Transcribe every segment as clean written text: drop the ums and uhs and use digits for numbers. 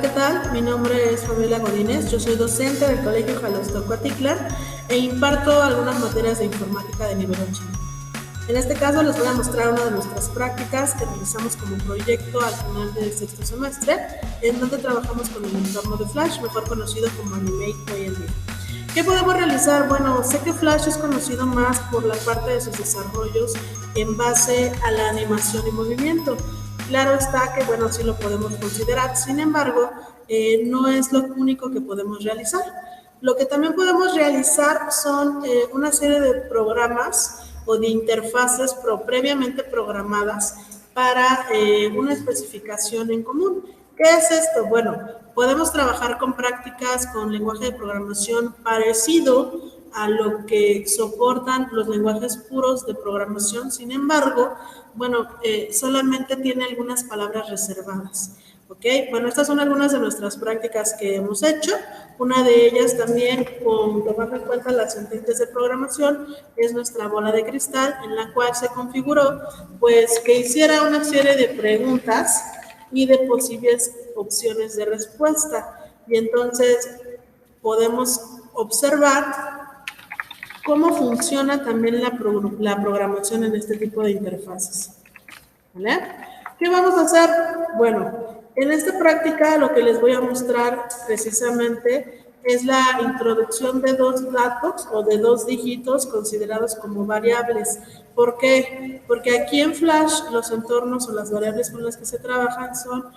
¿qué tal? Mi nombre es Fabiola Godínez, yo soy docente del Colegio Jalostocotitlan e imparto algunas materias de informática de nivel 8. En este caso les voy a mostrar una de nuestras prácticas que realizamos como proyecto al final del sexto semestre, en donde trabajamos con el entorno de Flash, mejor conocido como Animate hoy en día. ¿Qué podemos realizar? Bueno, sé que Flash es conocido más por la parte de sus desarrollos en base a la animación y movimiento. Claro está que, bueno, sí lo podemos considerar, sin embargo, no es lo único que podemos realizar. Lo que también podemos realizar son una serie de programas o de interfaces previamente programadas para una especificación en común. ¿Qué es esto? Bueno, podemos trabajar con prácticas con lenguaje de programación parecido a lo que soportan los lenguajes puros de programación. Sin embargo, bueno, solamente tiene algunas palabras reservadas. ¿Ok? Bueno, estas son algunas de nuestras prácticas que hemos hecho. Una de ellas también, con tomando en cuenta las sentencias de programación, es nuestra bola de cristal, en la cual se configuró pues que hiciera una serie de preguntas y de posibles opciones de respuesta. Y entonces podemos observar cómo funciona también la programación en este tipo de interfaces. ¿Vale? ¿Qué vamos a hacer? Bueno, en esta práctica lo que les voy a mostrar precisamente es la introducción de dos datos o de dos dígitos considerados como variables. ¿Por qué? Porque aquí en Flash los entornos o las variables con las que se trabajan son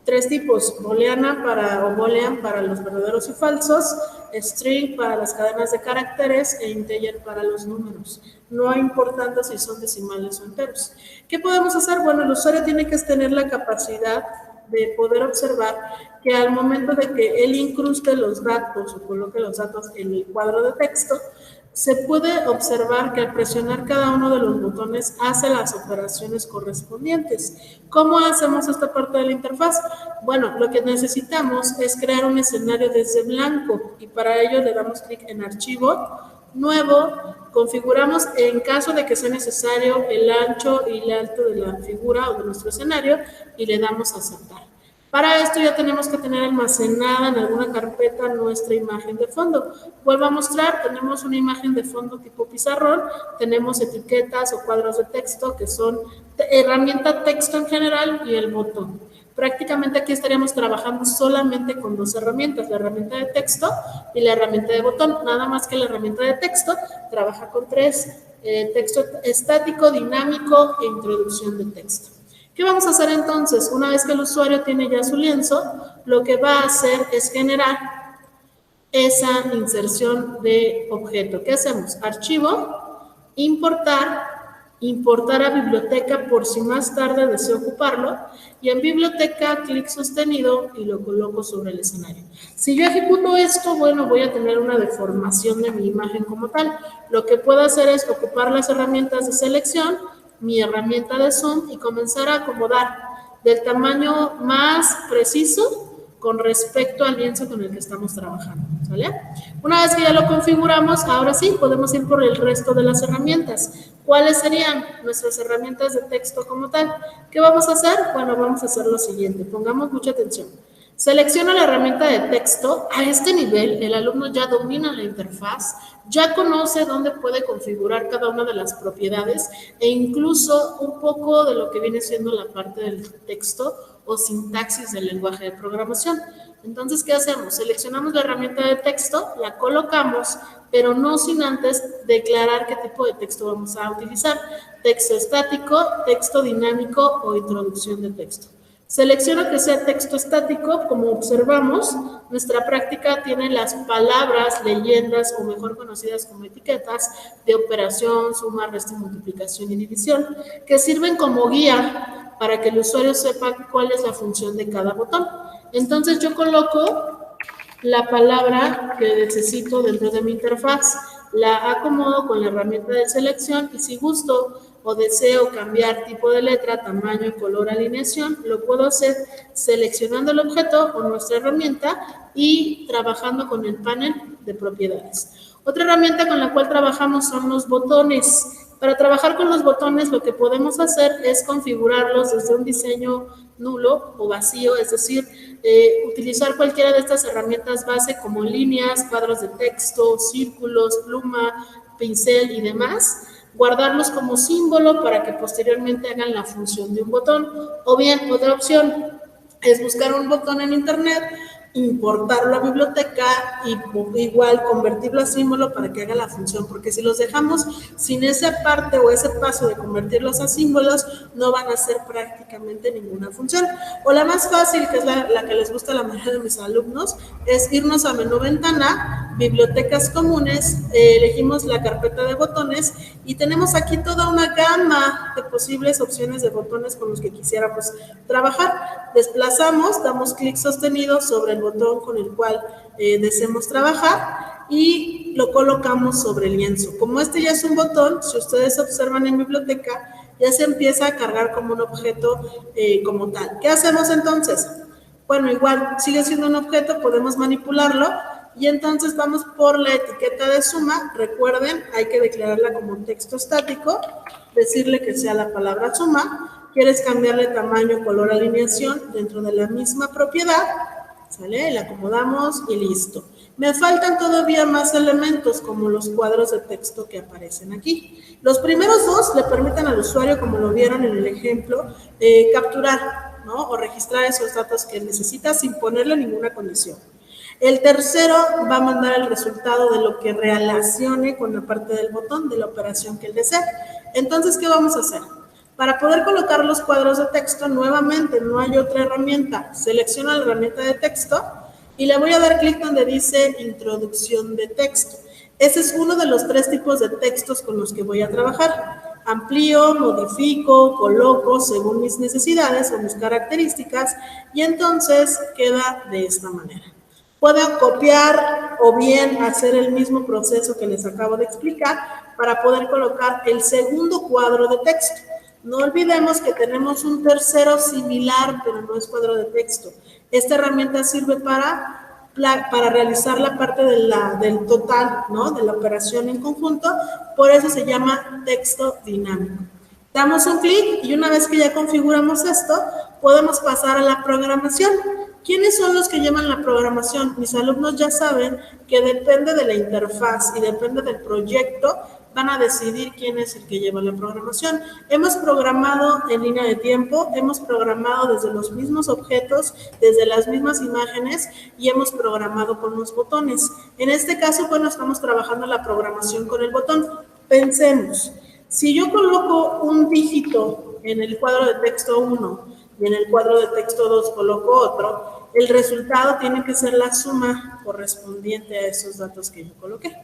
tres tipos: booleana o boolean para los verdaderos y falsos, string para las cadenas de caracteres e integer para los números, no importando si son decimales o enteros. ¿Qué podemos hacer? Bueno, el usuario tiene que tener la capacidad de poder observar que al momento de que él incruste los datos o coloque los datos en el cuadro de texto, se puede observar que al presionar cada uno de los botones hace las operaciones correspondientes. ¿Cómo hacemos esta parte de la interfaz? Bueno, lo que necesitamos es crear un escenario desde blanco y para ello le damos clic en Archivo, Nuevo, configuramos en caso de que sea necesario el ancho y el alto de la figura o de nuestro escenario y le damos a Aceptar. Para esto ya tenemos que tener almacenada en alguna carpeta nuestra imagen de fondo. Vuelvo a mostrar, tenemos una imagen de fondo tipo pizarrón, tenemos etiquetas o cuadros de texto que son herramienta texto en general y el botón. Prácticamente aquí estaríamos trabajando solamente con dos herramientas, la herramienta de texto y la herramienta de botón, nada más que la herramienta de texto trabaja con tres, texto estático, dinámico e introducción de texto. ¿Qué vamos a hacer entonces? Una vez que el usuario tiene ya su lienzo, lo que va a hacer es generar esa inserción de objeto. ¿Qué hacemos? Archivo, importar a biblioteca por si más tarde deseo ocuparlo, y en biblioteca clic sostenido y lo coloco sobre el escenario. Si yo ejecuto esto, bueno, voy a tener una deformación de mi imagen como tal. Lo que puedo hacer es ocupar las herramientas de selección, mi herramienta de zoom y comenzar a acomodar del tamaño más preciso con respecto al lienzo con el que estamos trabajando, ¿sale? Una vez que ya lo configuramos, ahora sí, podemos ir por el resto de las herramientas. ¿Cuáles serían nuestras herramientas de texto como tal? ¿Qué vamos a hacer? Bueno, vamos a hacer lo siguiente, pongamos mucha atención. Selecciono la herramienta de texto. A este nivel, el alumno ya domina la interfaz, ya conoce dónde puede configurar cada una de las propiedades e incluso un poco de lo que viene siendo la parte del texto o sintaxis del lenguaje de programación. Entonces, ¿qué hacemos? Seleccionamos la herramienta de texto, la colocamos, pero no sin antes declarar qué tipo de texto vamos a utilizar: texto estático, texto dinámico o introducción de texto. Selecciono que sea texto estático. Como observamos, nuestra práctica tiene las palabras, leyendas o mejor conocidas como etiquetas de operación, suma, resta, multiplicación y división, que sirven como guía para que el usuario sepa cuál es la función de cada botón. Entonces yo coloco la palabra que necesito dentro de mi interfaz, la acomodo con la herramienta de selección y si gusto o deseo cambiar tipo de letra, tamaño, color, alineación, lo puedo hacer seleccionando el objeto o nuestra herramienta y trabajando con el panel de propiedades. Otra herramienta con la cual trabajamos son los botones. Para trabajar con los botones lo que podemos hacer es configurarlos desde un diseño nulo o vacío, es decir, utilizar cualquiera de estas herramientas base como líneas, cuadros de texto, círculos, pluma, pincel y demás, guardarlos como símbolo para que posteriormente hagan la función de un botón. O bien, otra opción es buscar un botón en internet, importarlo a biblioteca y igual convertirlo a símbolo para que haga la función, porque si los dejamos sin esa parte o ese paso de convertirlos a símbolos, no van a hacer prácticamente ninguna función. O la más fácil, que es la que les gusta a la mayoría de mis alumnos, es irnos a menú ventana, bibliotecas comunes, elegimos la carpeta de botones y tenemos aquí toda una gama de posibles opciones de botones con los que quisiéramos trabajar. Desplazamos, damos clic sostenido sobre el botón con el cual deseemos trabajar y lo colocamos sobre el lienzo. Como este ya es un botón, si ustedes observan en biblioteca, ya se empieza a cargar como un objeto como tal. ¿Qué hacemos entonces? Bueno, igual sigue siendo un objeto, podemos manipularlo y entonces vamos por la etiqueta de suma. Recuerden, hay que declararla como un texto estático, decirle que sea la palabra suma. Quieres cambiarle tamaño, color, alineación dentro de la misma propiedad, ¿sale? La acomodamos y listo. Me faltan todavía más elementos como los cuadros de texto que aparecen aquí. Los primeros dos le permiten al usuario, como lo vieron en el ejemplo, capturar, ¿no? O registrar esos datos que necesita sin ponerle ninguna condición. El tercero va a mandar el resultado de lo que relacione con la parte del botón de la operación que él desea. Entonces, ¿qué vamos a hacer? Para poder colocar los cuadros de texto, nuevamente no hay otra herramienta. Selecciono la herramienta de texto y le voy a dar clic donde dice introducción de texto. Ese es uno de los 3 tipos de textos con los que voy a trabajar. Amplío, modifico, coloco según mis necesidades o mis características y entonces queda de esta manera. Puedo copiar o bien hacer el mismo proceso que les acabo de explicar para poder colocar el segundo cuadro de texto. No olvidemos que tenemos un tercero similar, pero no es cuadro de texto. Esta herramienta sirve para realizar la parte del total, ¿no? De la operación en conjunto, por eso se llama texto dinámico. Damos un clic y una vez que ya configuramos esto, podemos pasar a la programación. ¿Quiénes son los que llevan la programación? Mis alumnos ya saben que depende de la interfaz y depende del proyecto, van a decidir quién es el que lleva la programación. Hemos programado en línea de tiempo, hemos programado desde los mismos objetos, desde las mismas imágenes y hemos programado con los botones. En este caso, bueno, estamos trabajando la programación con el botón. Pensemos, si yo coloco un dígito en el cuadro de texto 1 y en el cuadro de texto 2 coloco otro, el resultado tiene que ser la suma correspondiente a esos datos que yo coloqué,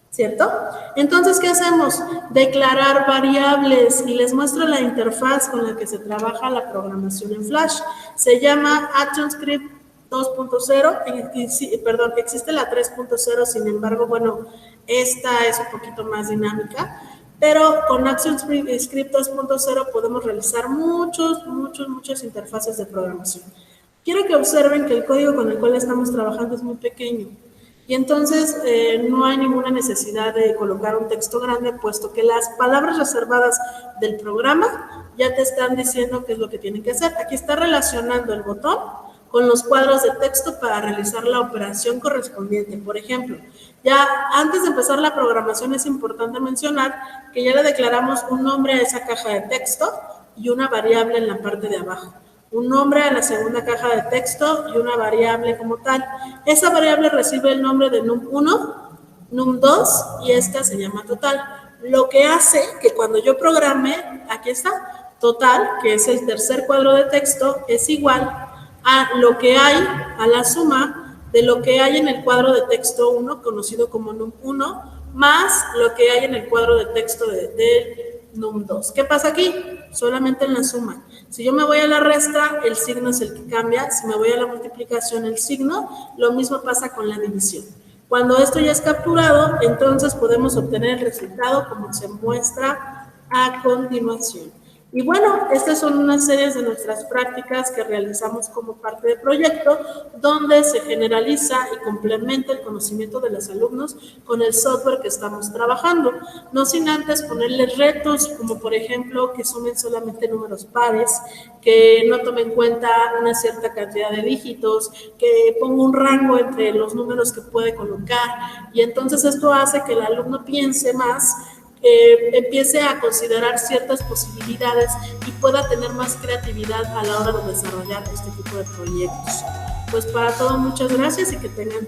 ¿cierto? Entonces, ¿qué hacemos? Declarar variables y les muestro la interfaz con la que se trabaja la programación en Flash. Se llama ActionScript 2.0, perdón, existe la 3.0, sin embargo, bueno, esta es un poquito más dinámica. Pero con ActionScript 2.0 podemos realizar muchas interfaces de programación. Quiero que observen que el código con el cual estamos trabajando es muy pequeño y entonces no hay ninguna necesidad de colocar un texto grande, puesto que las palabras reservadas del programa ya te están diciendo qué es lo que tienen que hacer. Aquí está relacionando el botón con los cuadros de texto para realizar la operación correspondiente. Por ejemplo, ya antes de empezar la programación es importante mencionar que ya le declaramos un nombre a esa caja de texto y una variable en la parte de abajo. Un nombre a la segunda caja de texto y una variable como tal. Esa variable recibe el nombre de num1, num2 y esta se llama total. Lo que hace que cuando yo programe, aquí está, total, que es el tercer cuadro de texto, es igual a lo que hay, a la suma de lo que hay en el cuadro de texto 1, conocido como num1, más lo que hay en el cuadro de texto de num2. ¿Qué pasa aquí? Solamente en la suma. Si yo me voy a la resta, el signo es el que cambia. Si me voy a la multiplicación, el signo. Lo mismo pasa con la división. Cuando esto ya es capturado, entonces podemos obtener el resultado como se muestra a continuación. Y bueno, estas son unas series de nuestras prácticas que realizamos como parte del proyecto, donde se generaliza y complementa el conocimiento de los alumnos con el software que estamos trabajando, no sin antes ponerles retos, como por ejemplo que sumen solamente números pares, que no tomen en cuenta una cierta cantidad de dígitos, que ponga un rango entre los números que puede colocar, y entonces esto hace que el alumno piense más, empiece a considerar ciertas posibilidades y pueda tener más creatividad a la hora de desarrollar este tipo de proyectos. Pues para todo, muchas gracias y que tengan